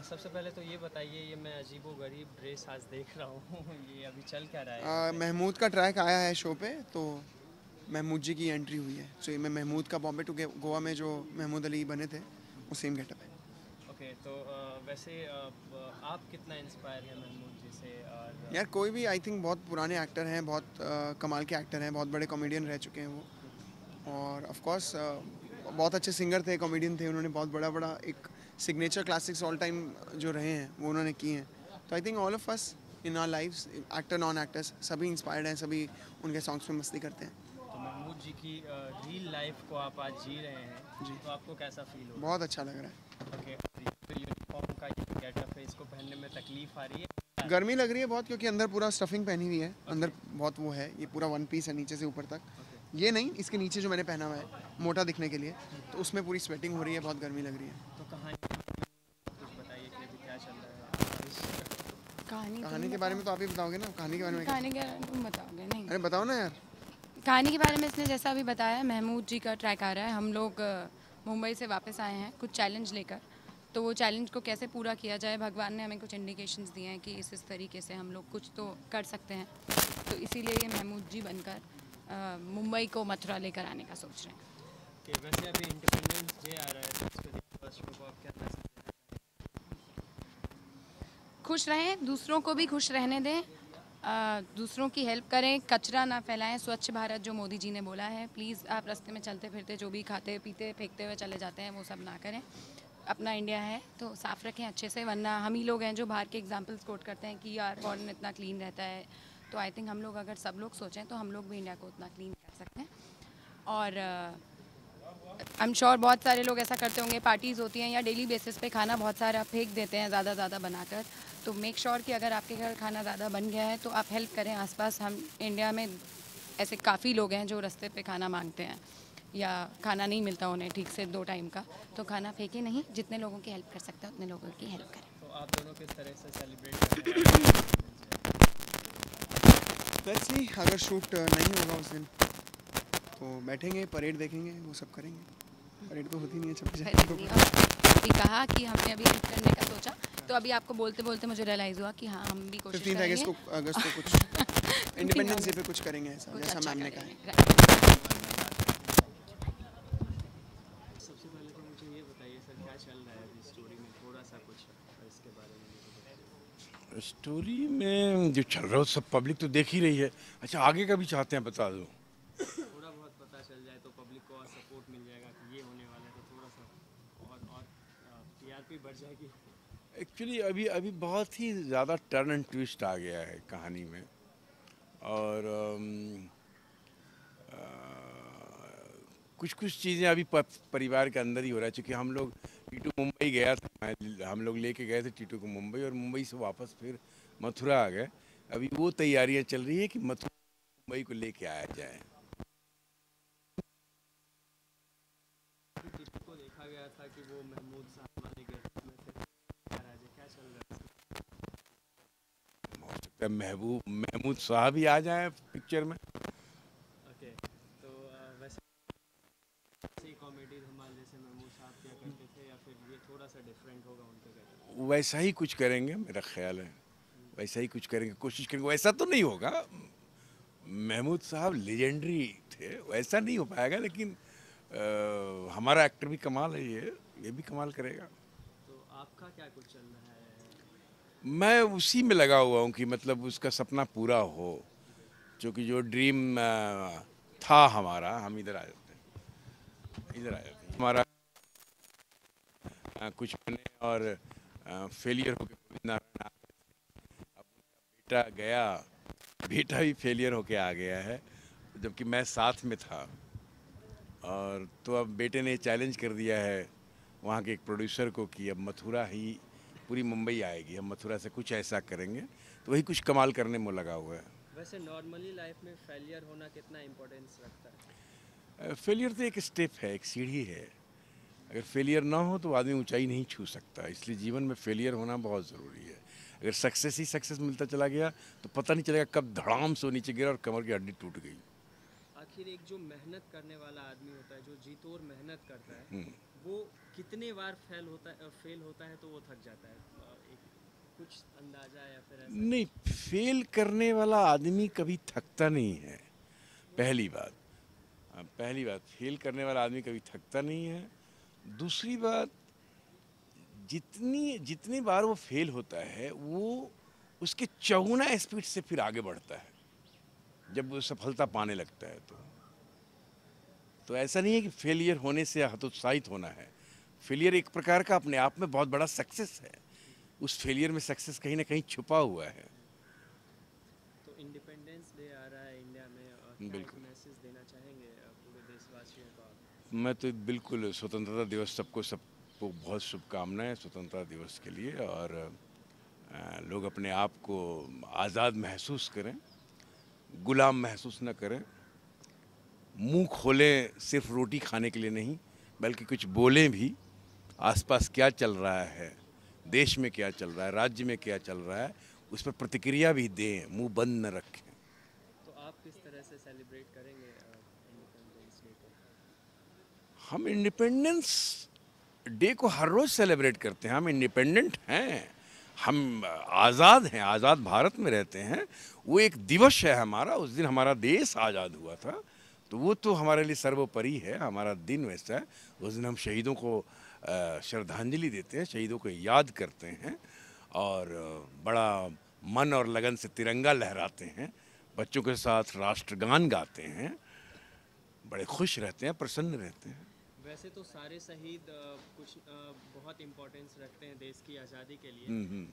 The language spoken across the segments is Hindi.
सबसे पहले तो ये बताइए, ये मैं अजीबो-गरीब ड्रेस आज देख रहा हूँ ये अभी चल क्या रहा है यहाँ पे? महमूद का ट्रैक आया है शो पे, तो महमूद जी की एंट्री हुई है। सो ये मैं महमूद का बॉम्बे टू गोवा में जो महमूद अली बने थे वो सेम गेटअप है। ओके, तो वैसे आप कितना इंस्पायर हैं महमूद जी से? और यार कोई भी आई थिंक बहुत पुराने एक्टर हैं, बहुत कमाल के एक्टर हैं, बहुत बड़े कॉमेडियन रह चुके हैं वो। और ऑफ कोर्स बहुत अच्छे सिंगर थे, कॉमेडियन थे, उन्होंने बहुत बड़ा बड़ा एक सिग्नेचर क्लासिक्स ऑल टाइम जो रहे हैं वो उन्होंने किए हैं। तो I think all of us in our lifes, actor non actors, सभी इंस्पायर्ड हैं, सभी उनके सॉन्ग्स में मस्ती करते हैं। तो महमूद जी की रियल लाइफ को आप आज जी रहे हैं, जी, तो आपको कैसा फील हो रहा बहुत अच्छा लग रहा है। है? ओके, और ये जो यूनिफॉर्म का ये गेटअप है, इसको पहनने में तकलीफ आ रही है? गर्मी लग रही है बहुत, क्योंकि अंदर पूरा स्टफिंग पहनी हुई है, अंदर बहुत वो है, ये पूरा वन पीस है नीचे से ऊपर तक। ओके, ये नहीं, इसके नीचे जो मैंने पहना हुआ है मोटा दिखने के लिए, तो उसमें पूरी स्वेटिंग हो रही है, बहुत गर्मी लग रही है। तो कहानी कुछ बताइए कि अभी क्या चल रहा है? कहानी के बारे में तो आप ही बताओगे ना, कहानी के बारे में क्या? कहानी के बारे में तुम बताओगे नहीं। अरे बताओ ना यार। कहानी के बारे में इसने जैसा अभी बताया, महमूद जी का ट्रैक आ रहा है। हम लोग मुंबई से वापस आए हैं कुछ चैलेंज लेकर, तो वो चैलेंज को कैसे पूरा किया जाए, भगवान ने हमें कुछ इंडिकेशंस दिए हैं कि इस तरीके से हम लोग कुछ तो कर सकते हैं। तो इसीलिए ये महमूद जी बनकर मुंबई को मथुरा लेकर आने का सोच रहे हैं। कि वैसे अभी इंडिपेंडेंस डे आ रहा है, तो इसको फर्स्ट को आप क्या मैसेज? खुश रहें, दूसरों को भी खुश रहने दें, दूसरों की हेल्प करें, कचरा ना फैलाएं। स्वच्छ भारत जो मोदी जी ने बोला है, प्लीज़ आप रास्ते में चलते फिरते जो भी खाते पीते फेंकते हुए चले जाते हैं वो सब ना करें। अपना इंडिया है तो साफ़ रखें अच्छे से, वरना हम ही लोग हैं जो बाहर के एग्जांपल्स कोट करते हैं कि यार फॉरेन इतना क्लीन रहता है। तो आई थिंक हम लोग अगर सब लोग सोचें तो हम लोग भी इंडिया को उतना क्लीन कर सकते हैं। और आई एम श्योर बहुत सारे लोग ऐसा करते होंगे, पार्टीज़ होती हैं या डेली बेसिस पे खाना बहुत सारा फेंक देते हैं ज़्यादा बनाकर। तो मेक श्योर कि अगर आपके घर खाना ज़्यादा बन गया है तो आप हेल्प करें आसपास। हम इंडिया में ऐसे काफ़ी लोग हैं जो रास्ते पे खाना मांगते हैं या खाना नहीं मिलता उन्हें ठीक से 2 टाइम का, तो खाना फेंके नहीं, जितने लोगों की हेल्प कर सकते हैं उतने लोगों की हेल्प करें। तो आप दोनों किस तरह से सेलिब्रेट करने वाले हैं? वैसे अगर शूट नहीं होगा उस दिन तो बैठेंगे, परेड देखेंगे, वो सब करेंगे। परेड तो होती नहीं है 26 जनवरी को। अभी कहा कि हमने अभी हेल्प करने का सोचा, तो अभी आपको बोलते बोलते मुझे रियलाइज़ हुआ कि हाँ हम भी कोशिश 15 करेंगे। अगस्त को कुछ इंडिपेंडेंस डे पे कुछ करेंगे ऐसा, कुछ जैसा अच्छा मैम ने कहा है। करेंगे। सबसे पहले तो मुझे ये बताइए सर, क्या चल रहा है अभी स्टोरी में, थोड़ा सा कुछ इसके बारे में मुझे बताइए। स्टोरी में जो चल रहा है सब पब्लिक तो देख ही रही है। अच्छा, आगे का भी चाहते हैं बता दो? थोड़ा बहुत पता चल जाए तो पब्लिक को और सपोर्ट मिल जाएगा कि ये होने वाला है, तो थोड़ा सा और टीआरपी बढ़ जाएगी। एक्चुअली अभी अभी बहुत ही ज़्यादा टर्न एंड ट्विस्ट आ गया है कहानी में। और कुछ कुछ चीज़ें अभी परिवार के अंदर ही हो रहा है, क्योंकि हम लोग टीटू मुंबई गया था, हम लोग लेके गए थे टीटू को मुंबई, और मुंबई से वापस फिर मथुरा आ गए। अभी वो तैयारियां चल रही है कि मथुरा मुंबई को लेके आया जाए। टीटू को देखा गया था कि वो महमूद साहब वाले गेटअप में थे, क्या चल रहा है? हो सकता है महमूद साहब ही आ जाए पिक्चर में। ओके, तो वैसे ही कॉमेडी धमाल जैसे महमूद साहब क्या करते थे, या फिर ये थोड़ा सा डिफरेंट होगा उनके गेटअप? वैसा ही कुछ करेंगे, मेरा ख्याल है वैसा ही कुछ करेंगे, कोशिश करेंगे। वैसा तो नहीं होगा, महमूद साहब लेजेंडरी थे, वैसा नहीं हो पाएगा, लेकिन हमारा एक्टर भी कमाल है, ये भी कमाल करेगा। तो आपका क्या कुछ चल रहा है? मैं उसी में लगा हुआ हूँ कि मतलब उसका सपना पूरा हो, क्योंकि जो ड्रीम था हमारा, हम इधर आ जाते हैं, इधर आ जाते हैं। हमारा कुछ बने और फेलियर होकर गोविंद नारायण आ गए। अब उनका बेटा गया, बेटा भी फेलियर होके आ गया है, जबकि मैं साथ में था। और तो अब बेटे ने चैलेंज कर दिया है वहाँ के एक प्रोड्यूसर को कि अब मथुरा ही पूरी मुंबई आएगी, हम मथुरा से कुछ ऐसा करेंगे, तो वही कुछ कमाल करने में लगा हुआ है। वैसे नॉर्मली लाइफ में फेलियर होना कितना इम्पोर्टेंस रखता है? फेलियर तो एक स्टेप है, एक सीढ़ी है। अगर फेलियर ना हो तो आदमी ऊंचाई नहीं छू सकता, इसलिए जीवन में फेलियर होना बहुत ज़रूरी है। अगर सक्सेस ही सक्सेस मिलता चला गया तो पता नहीं चलेगा कब धड़ाम से नीचे गिरा और कमर की हड्डी टूट गई। आखिर एक जो मेहनत करने वाला आदमी होता है, जो जी तोड़ मेहनत करता है, वो कितने बार फेल होता है तो वो थक जाता है? एक कुछ अंदाजा या फिर ऐसा? नहीं, फेल करने वाला आदमी कभी थकता नहीं है, पहली बात। पहली बात, फेल करने वाला आदमी कभी थकता नहीं है। दूसरी बात, जितनी बार वो फेल होता है वो उसके चौगुना स्पीड से फिर आगे बढ़ता है जब वो सफलता पाने लगता है। तो ऐसा नहीं है कि फेलियर होने से हतोत्साहित होना है। फेलियर एक प्रकार का अपने आप में बहुत बड़ा सक्सेस है। उस फेलियर में सक्सेस कहीं ना कहीं छुपा हुआ है। तो इंडिपेंडेंस डे आ रहा है इंडिया में, क्या एक बिल्कुल। मैसेज देना चाहेंगे पूरे देशवासियों को आप? मैं तो बिल्कुल स्वतंत्रता दिवस सबको बहुत शुभकामनाएं स्वतंत्रता दिवस के लिए। और लोग अपने आप को आज़ाद महसूस करें, गुलाम महसूस न करें। मुंह खोलें सिर्फ रोटी खाने के लिए नहीं, बल्कि कुछ बोलें भी। आसपास क्या चल रहा है, देश में क्या चल रहा है, राज्य में क्या चल रहा है, उस पर प्रतिक्रिया भी दें, मुंह बंद न रखें। तो आप किस तरह से सेलिब्रेट करेंगे इंडिपेंडेंस डे को? हम इंडिपेंडेंस डे को हर रोज़ सेलिब्रेट करते हैं। हम इंडिपेंडेंट हैं, हम आज़ाद हैं, आज़ाद भारत में रहते हैं। वो एक दिवस है हमारा, उस दिन हमारा देश आज़ाद हुआ था, तो वो तो हमारे लिए सर्वोपरि है। हमारा दिन वैसा है। उस दिन हम शहीदों को श्रद्धांजलि देते हैं, शहीदों को याद करते हैं और बड़ा मन और लगन से तिरंगा लहराते हैं, बच्चों के साथ राष्ट्रगान गाते हैं, बड़े खुश रहते हैं, प्रसन्न रहते हैं। वैसे तो सारे शहीद कुछ बहुत इम्पोर्टेंस रखते हैं देश की आज़ादी के लिए।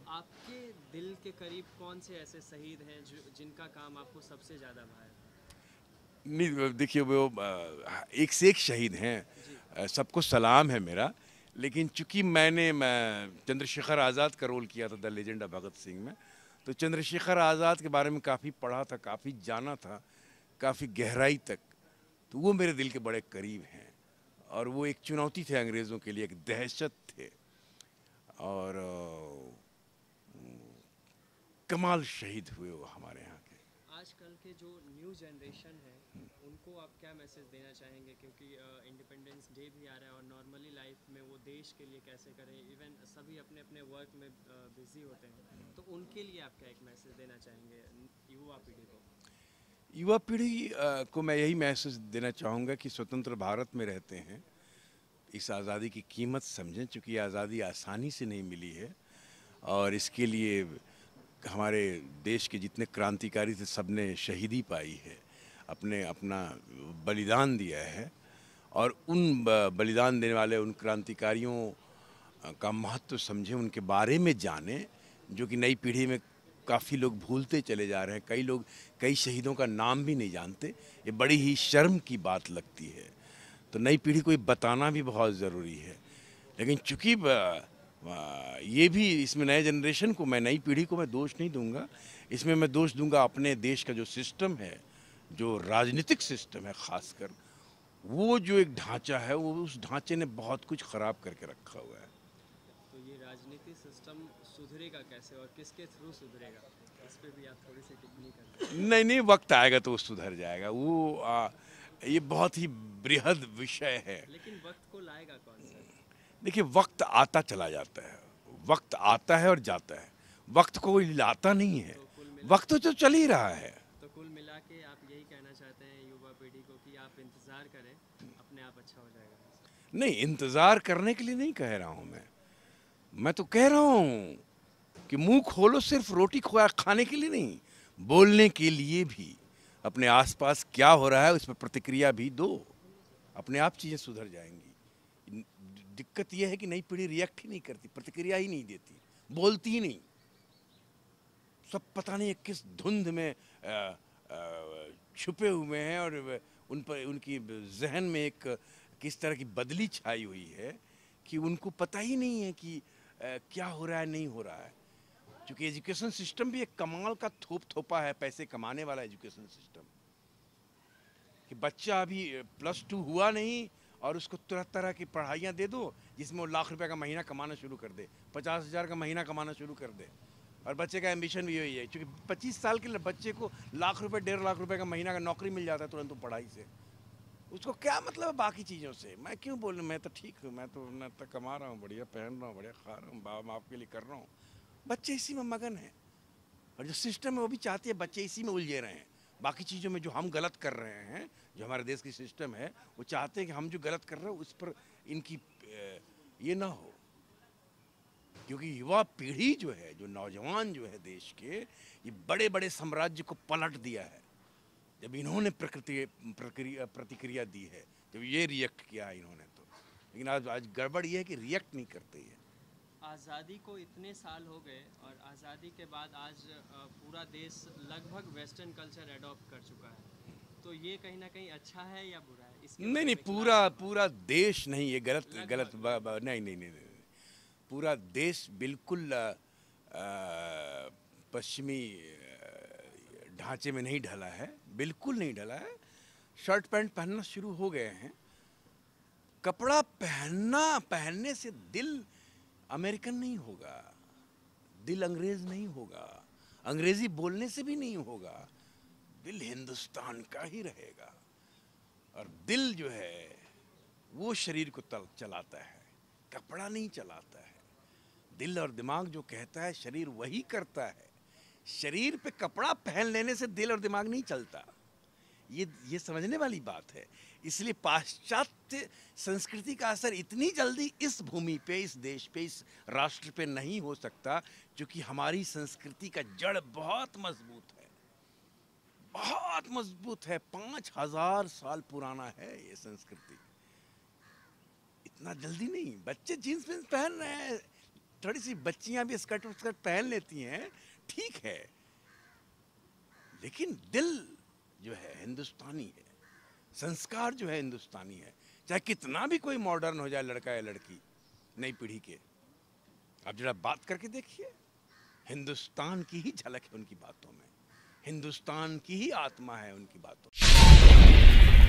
आपके दिल के करीब कौन से ऐसे शहीद हैं जिनका काम आपको सबसे ज़्यादा भाया? नहीं, देखिए वो एक से एक शहीद हैं, सबको सलाम है मेरा। लेकिन चूंकि मैंने चंद्रशेखर आज़ाद का रोल किया था the legend of Bhagat Singh में, तो चंद्रशेखर आज़ाद के बारे में काफ़ी पढ़ा था, काफ़ी जाना था, काफ़ी गहराई तक। तो वो मेरे दिल के बड़े करीब हैं और वो एक चुनौती थे अंग्रेज़ों के लिए, एक दहशत थे और कमाल शहीद हुए वो हमारे यहाँ के। आजकल के जो न्यू जनरेशन है उनको आप क्या मैसेज देना चाहेंगे? क्योंकि इंडिपेंडेंस डे भी आ रहा है और नॉर्मली लाइफ में वो देश के लिए कैसे करें, इवन सभी अपने अपने वर्क में बिजी होते हैं, तो उनके लिए आप क्या एक मैसेज देना चाहेंगे युवा पीढ़ी को? युवा पीढ़ी को मैं यही मैसेज देना चाहूँगा कि स्वतंत्र भारत में रहते हैं, इस आज़ादी की कीमत समझें, क्योंकि आज़ादी आसानी से नहीं मिली है और इसके लिए हमारे देश के जितने क्रांतिकारी थे सबने शहीदी पाई है, अपना बलिदान दिया है। और उन बलिदान देने वाले उन क्रांतिकारियों का महत्व समझें, उनके बारे में जानें, जो कि नई पीढ़ी में काफ़ी लोग भूलते चले जा रहे हैं। कई शहीदों का नाम भी नहीं जानते। ये बड़ी ही शर्म की बात लगती है। तो नई पीढ़ी को ये बताना भी बहुत ज़रूरी है। लेकिन चूँकि ये भी इसमें नए जनरेशन को, मैं नई पीढ़ी को मैं दोष नहीं दूंगा, इसमें मैं दोष दूंगा अपने देश का जो सिस्टम है, जो राजनीतिक सिस्टम है ख़ासकर, वो जो एक ढांचा है, वो उस ढांचे ने बहुत कुछ ख़राब करके रखा हुआ है। तो ये राजनीतिक सिस्टम सुधरेगा कैसे और किसके थ्रू सुधरेगा, इस पे भी आप थोड़ी सी टिप्पणी करें। नहीं, वक्त आएगा तो वो सुधर जाएगा। ये बहुत ही बृहद विषय है। लेकिन वक्त को लाएगा कौन सा? देखिए, वक्त आता चला जाता है, वक्त आता है और जाता है, वक्त को कोई लाता नहीं है। वक्त तो चल ही रहा है। तो कुल मिला के आप यही कहना चाहते हैं युवा पीढ़ी को कि आप इंतज़ार करें, अपने आप अच्छा हो जाएगा? नहीं, इंतज़ार करने के लिए नहीं कह रहा हूँ मैं तो कह रहा हूँ कि मुंह खोलो सिर्फ रोटी खाने के लिए नहीं, बोलने के लिए भी। अपने आसपास क्या हो रहा है उस पर प्रतिक्रिया भी दो, अपने आप चीज़ें सुधर जाएंगी। दिक्कत यह है कि नई पीढ़ी रिएक्ट ही नहीं करती, प्रतिक्रिया ही नहीं देती, बोलती ही नहीं। सब पता नहीं किस धुंध में छुपे हुए हैं और उन पर उनकी जहन में एक किस तरह की बदली छाई हुई है कि उनको पता ही नहीं है कि क्या हो रहा है, नहीं हो रहा है। क्योंकि एजुकेशन सिस्टम भी एक कमाल का थोपा है, पैसे कमाने वाला एजुकेशन सिस्टम, कि बच्चा अभी +2 हुआ नहीं और उसको तरह की पढ़ाइयाँ दे दो जिसमें वो लाख रुपए का महीना कमाना शुरू कर दे, 50,000 का महीना कमाना शुरू कर दे। और बच्चे का एम्बिशन भी यही है, क्योंकि 25 साल के बच्चे को लाख रुपए 1.5 लाख रुपए का महीना का नौकरी मिल जाता है तुरंत पढ़ाई से। उसको क्या मतलब है बाकी चीज़ों से? मैं क्यों बोलूं? मैं तो ठीक हूँ, मैं तो ना तक कमा रहा हूँ, बढ़िया पहन रहा हूँ, बढ़िया खा रहा हूँ, बाप बाप के लिए कर रहा हूँ। बच्चे इसी में मगन हैं, और जो सिस्टम है वो भी चाहती है बच्चे इसी में उलझे रहे हैं। बाकी चीज़ों में जो हम गलत कर रहे हैं, जो हमारे देश की सिस्टम है, वो चाहते हैं कि हम जो गलत कर रहे हैं उस पर इनकी ये ना हो। क्योंकि युवा पीढ़ी जो है, जो नौजवान जो है देश के, ये बड़े बड़े साम्राज्य को पलट दिया है। जब इन्होंने प्रतिक्रिया दी है, जब ये रिएक्ट किया इन्होंने तो, लेकिन आज गड़बड़ ये है कि रिएक्ट नहीं करते हैं। आज़ादी को इतने साल हो गए और आज़ादी के बाद आज पूरा देश लगभग वेस्टर्न कल्चर एडॉप्ट कर चुका है, तो ये कहीं ना कहीं अच्छा है या बुरा है? इसके नहीं बारे नहीं, में पूरा देश नहीं, ये गलत गलत नहीं नहीं नहीं नहीं, पूरा देश बिल्कुल पश्चिमी ढांचे में नहीं ढला है, बिल्कुल नहीं ढला है। शर्ट पैंट पहनना शुरू हो गए हैं। कपड़ा पहनने से दिल अमेरिकन नहीं होगा, दिल अंग्रेज नहीं होगा, अंग्रेजी बोलने से भी नहीं होगा, दिल हिंदुस्तान का ही रहेगा। और दिल जो है वो शरीर को चलाता है, कपड़ा नहीं चलाता है। दिल और दिमाग जो कहता है शरीर वही करता है। शरीर पे कपड़ा पहन लेने से दिल और दिमाग नहीं चलता, ये समझने वाली बात है। इसलिए पाश्चात्य संस्कृति का असर इतनी जल्दी इस भूमि पे, इस देश पे, इस राष्ट्र पे नहीं हो सकता, क्योंकि हमारी संस्कृति का जड़ बहुत मजबूत है, बहुत मजबूत है। 5000 साल पुराना है ये संस्कृति। इतना जल्दी नहीं। बच्चे जीन्स पहन रहे हैं, थोड़ी सी बच्चियां भी स्कर्ट पहन लेती हैं, ठीक है, लेकिन दिल जो है हिंदुस्तानी है, संस्कार जो है हिंदुस्तानी है। चाहे कितना भी कोई मॉडर्न हो जाए लड़का या लड़की, नई पीढ़ी के, आप जरा बात करके देखिए, हिंदुस्तान की ही झलक है उनकी बातों में, हिंदुस्तान की ही आत्मा है उनकी बातों में।